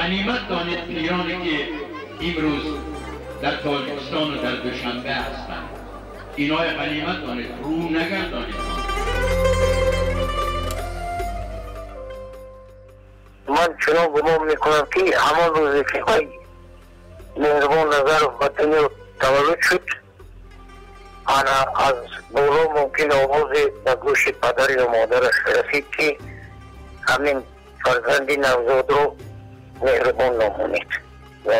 غنیمت دانید ایرانی که امروز در تاجیکستان و در دوشنبه هستند. اینا غنیمت دانید، رو نگردانید. من چنان گمان میکنم که همان روزی که مهربان نظر وطنی تولد شد، انا از بالا ممکن آواز در گوش پدر و مادرش رسید که همین فرزند نوزاد رو مهربان نمونید و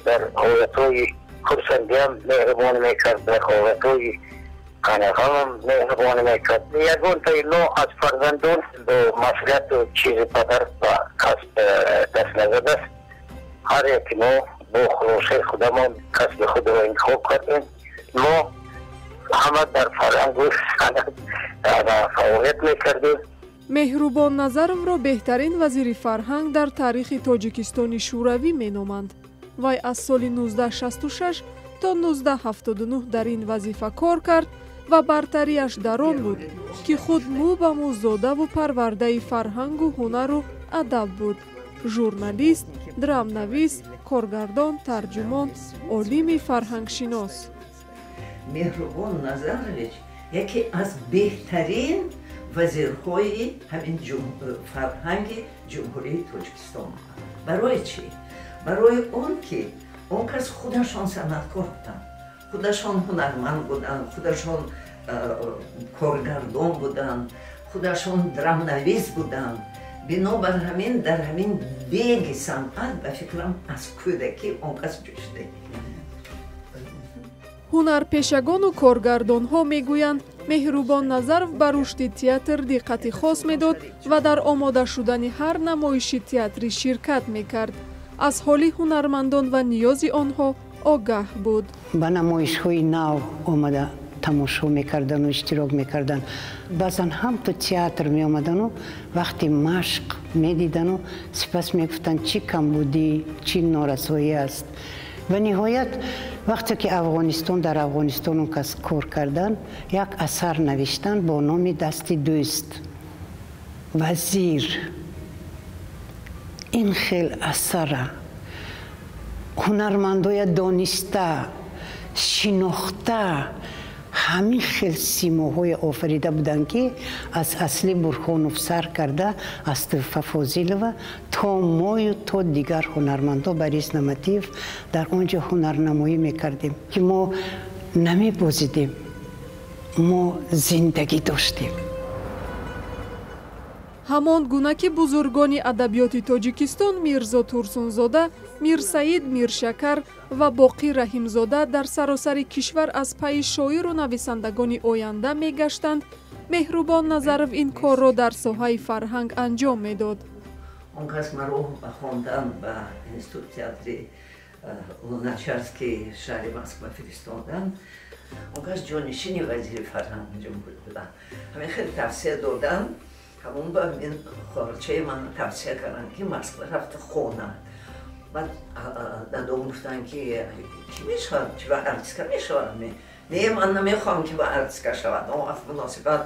در حالتهای خرسندی هم مهربان میکرد، در حالتهای قنقه هم مهربان میکرد. یکون تا اینا از فرزندان به مسئولیت و چیز پدر و کسب دست نزد است. هر یک ما با خلاصه خودمان کسب خود را انتخاب کردیم. ما همه در فرهنگ و سند فعالیت میکردیم. مهربان نظرم را بهترین وزیر فرهنگ در تاریخ تاجیکستان شوروی مینامند. وی از سال 1966 تا 1979 در این وظیفه کار کرد و برتریش در آن بود که خود مو به مو زاده و پرورده فرهنگ و هنر و ادب بود. ژورنالیست، درامنویس، کارگردان، ترجمان، عالم فرهنگ شناس. مهربان نظرویچ یکی از بهترین وزیرهای همین فرهنگ جمهوری تاجیکستان. برای چی؟ برای اون که اون کس خودشان صنعتکار بودن، خودشان هنرمند بودن، خودشان کارگردان بودن، خودشان درامنویس بودن. بنابر همین در همین بیگ صنعت به فکرم از کودکی اون کس جشته. هنرپیشگان و کارگردان ها میگویند مهربان نظرов به رشد تئاتر دقت خاص میداد و در آماده شدن هر نمایش تئاتری شرکت میکرد. از حال هنرمندان و نیاز آنها آگاه بود. به نمایش های نو آمده تماشا میکردن و اشتراک میکردن. بعضا هم تو تئاتر می آمدن و وقتی مشق میدیدن و سپس میگفتن چی کم بودی، چی نارسایی است. و نهایت وقتی که در افغانستان اون کس کار کردن، یک اثر نوشتن با نام دست دوست وزیر. این خیلی اثر هنرمندای دانسته شناخته همین خیلی سیماهای آفریده بودن که از اصلی برخانوف سر کرده از ففاضل و تا ما و تا دیگر هنرمندا بریز نمتیف در آنجا هنرنمایی میکردیم که ما نمی بازیدیم، ما زندگی داشتیم. همان گونه که بزرگان ادبیات تاجیکستان میرزا تورسونزاده، میرسعید میرشکر و باقی رحیمزاده در سراسر کشور از پی شاعر و نویسندگان آینده میگشتند، مهربان نظرов این کار را در ساحه فرهنگ انجام میداد. اون کس مرا به خواندن به انستیتوت تئاتری لوناچارسکی شهر مسکو فرستادن. اون کس جانشین وزیر فرهنگ جمهوری بودن. همین خیلی توصیه دادن. همون با این خارچه من توصیه کردن که مسکو رفت خونه. بعد دادم گفتن که کی میشود؟ چی با ارتیسکا میشود؟ نه من نمیخوام که با ارتیسکا شود. اما از مناسبت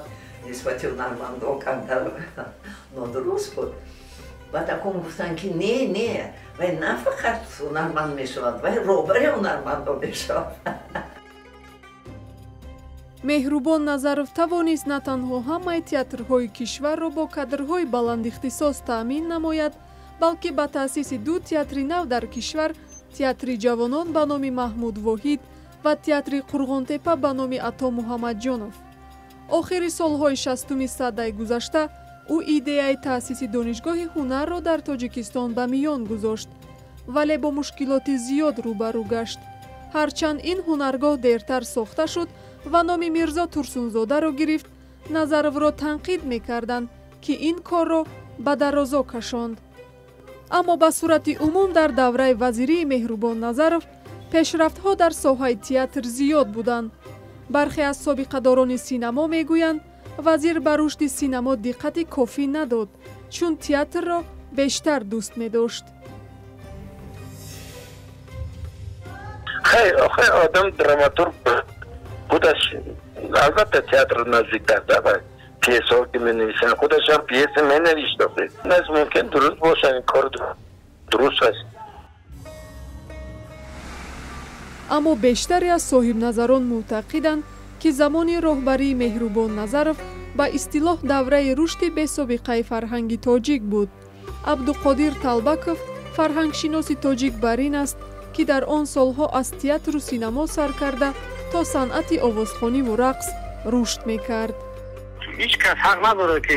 نسبت هنرمندا کمتر نادرست بود. بعد اکم گفتن که نه و نه فقط هنرمند میشود و روبر هنرمندا میشود. مهربان نظرов توانست نه تنها همه تئاترهای کشور را با کادرهای بلند اختصاص تامین نماید، بلکه با تأسیس دو تئاتر نو در کشور، تئاتر جوانان به نام محمود واحد و تئاتر قرغانتپه به نام عطا محمد جانов. آخر سالهای 60 سده گذشته او ایده تأسیس دانشگاه هنر را در تاجیکستان به میان گذاشت، ولی با مشکلات زیاد روبرو گشت. هرچند این هنرگاه دیرتر ساخته شد و نام میرزا تورسونزاده را گرفت، نظرov را تنقید میکردند که این کار را به درازا کشاند. اما به صورت عموم در دوره وزیری مهربان نظرov پیشرفت‌ها در ساحه تئاتر زیاد بودند. برخی از سابقه‌داران سینما میگویند وزیر به رشد سینما دقت کافی نداد، چون تئاتر را بیشتر دوست می‌داشت. خیلی آدم دراماتورگ خودش البته تئاتر نزدیک‌تر داره. پیس ها که می نویسن خودش هم پیس می نویشته. نیست ممکن درست باشه این کار дуруст аст. аммо бештаре аз соҳибназарон мӯътақиданд ки замони роҳбарии Меҳрубон Назаров ба истилоҳ давраи рушди бесобиқаи фарҳанги тоҷик буд. Абдуқодир Талбаков фарҳангшиноси тоҷик бар ин аст ки дар он солҳо аз театру синамо сар карда то санъати овозхониву рақс рушд мекард. ҳеҷ кас ҳақ надорад ки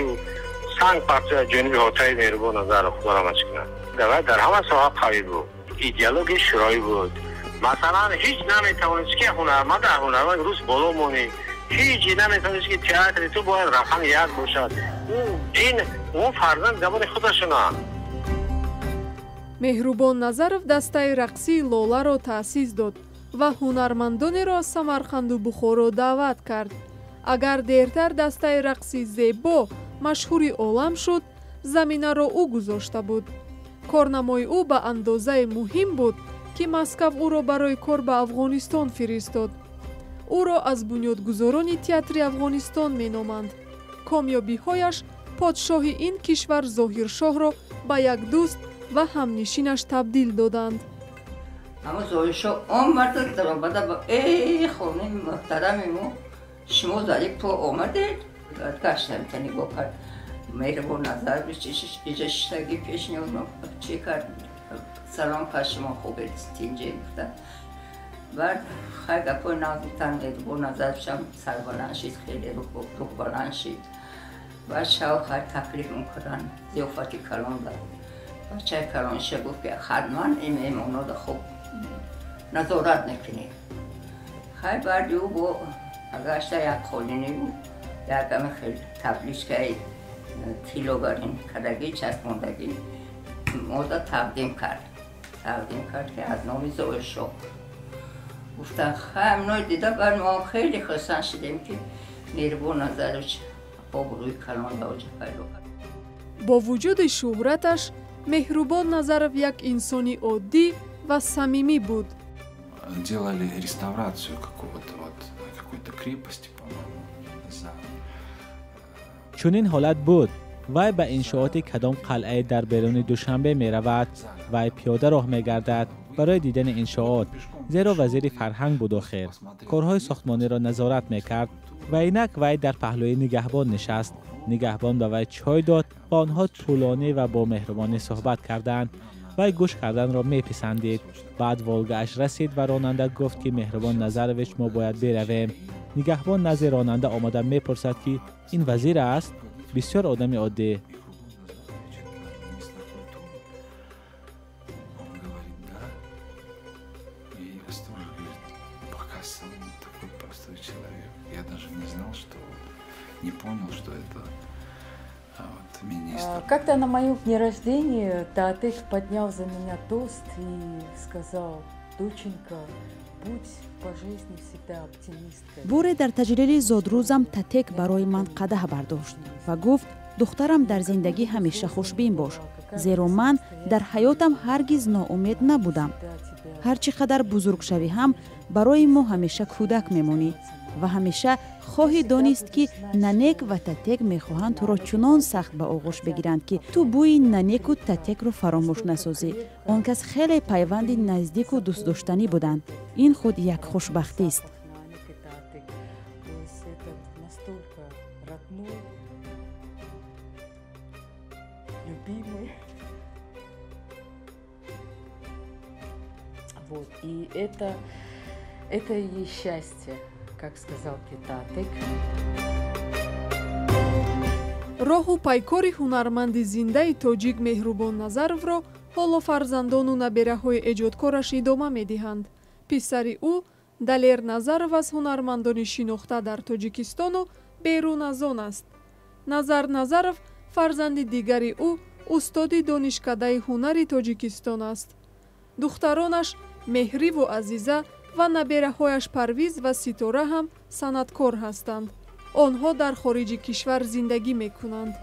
санг парча аз ҷониби ҳотаи Меҳрубон Назаров баромад кунад. Давай дар ҳама соҳа қавӣ буд. Идеология шӯроӣ буд. Масалан, ҳеҷ наметавонист ки ҳунарманда ҳунарманд рӯз боло монӣ. ҳеҷ наметавонист ки театри ту бояд рақами як бошад. он фарзанд забони худашонанд. Меҳрубон Назаров дастаи рақсии Лоларо таъсис дод ва ҳунармандонеро аз Самарқанду Бухоро даъват кард. агар дертар дастаи рақси Зебо машҳури олам шуд, заминаро ӯ гузошта буд. корнамои ӯ ба андозае муҳим буд ки Москав ӯро барои кор ба Афғонистон фиристод. ӯро аз бунёдгузорони театри Афғонистон меноманд. комёбиҳояш подшоҳи ин кишвар Зоҳиршоҳро ба як дӯст ва ҳамнишинаш табдил доданд. اما زویشو آمده در آمده با ای خونیم محترمیم شما در یک پا آمدید گشتم تا نگاه کرد مهربان نظر بشیش ایجاشتگی پیش نیوم چی کرد سلام کرد شما خوبید تینجه گفتن بعد خیلی گپای نازیتن مهربان نظر بشم سر بلند شید خیلی رو بلند شید بعد شو خیلی تکلیف میکردن ضیافتی کلان داد بچه کلانشه گفت که حتما این میمونا دا خوب نظارت نکنی. خیلی بعد او با اگرشتا یک خالینی بود یک همه خیلی تبلیغ که کیلوگرین کدگی چسبوندگی مودا تقدیم کرد که از نام زویشو گفتن خیلی نوی دیده بر ما خیلی خستن شدیم که مهربان نظرش آبروی کلان داوجه پیدا کرد. با وجود شهرتش Меҳрубон Назаров як инсони оддӣ ва самимӣ буд. Делали реставрацию какой-то крепости, по-моему, за... چنین حالت بود. وی به انشاءات کدام قلعه در بیرون دوشنبه می رود. وی پیاده راه می گردد برای دیدن انشاءات. زیرا وزیر فرهنگ بود آخر. کارهای ساختمانی را نظارت می کرد. و اینک وی در پهلوی نگهبان نشست. نگهبان به وی چای داد و آنها طولانی و با مهربانی صحبت کردند. وی گوش کردن را میپسندید. بعد والگه‌اش رسید و راننده گفت که مهربان نظرویچ ما باید برویم. نگهبان نزد راننده آمده میپرسد که این وزیر است؟ بسیار آدمی عادی. Не понял, что это министр. Как-то на моем дне рождения Таатек поднял за меня тост и сказал: доченька, будь по жизни всегда оптимисткой. боре дар таҷлили зодрӯзам Татек барои ман қадаҳ бардошт ва гуфт: духтарам, дар зиндагӣ ҳамеша хушбин бош, зеро ман дар ҳаётам ҳаргиз ноумед набудам. ҳар чӣ қадар бузург шавӣ ҳам барои мо ҳамеша кӯдак мемонӣ ва ҳамеша хоҳӣ донист ки Нанек ва Татек мехоҳанд туро чунон сахт ба оғӯш бигиранд ки ту бӯи Нанеку Татекро фаромӯш насозӣ. он кас хеле пайванди наздику дӯстдоштанӣ буданд. ин худ як хушбахтист. Вот, и это и есть счастье, как сказал Таатек. роҳу пайкори ҳунарманди зиндаи тоҷик Меҳрубон Назаровро ҳоло фарзандону набераҳои эҷодкораш идома медиҳанд. писари ӯ Далер Назаров аз ҳунармандони шинохта дар Тоҷикистону берун аз он аст. Назар Назаров фарзанди дигари ӯ устоди донишкадаи ҳунари Тоҷикистон аст. духтаронаш Меҳриву Азиза ва набераҳояш Парвиз ва Ситора ҳам санъаткор ҳастанд. онҳо дар хориҷи кишвар зиндагӣ мекунанд.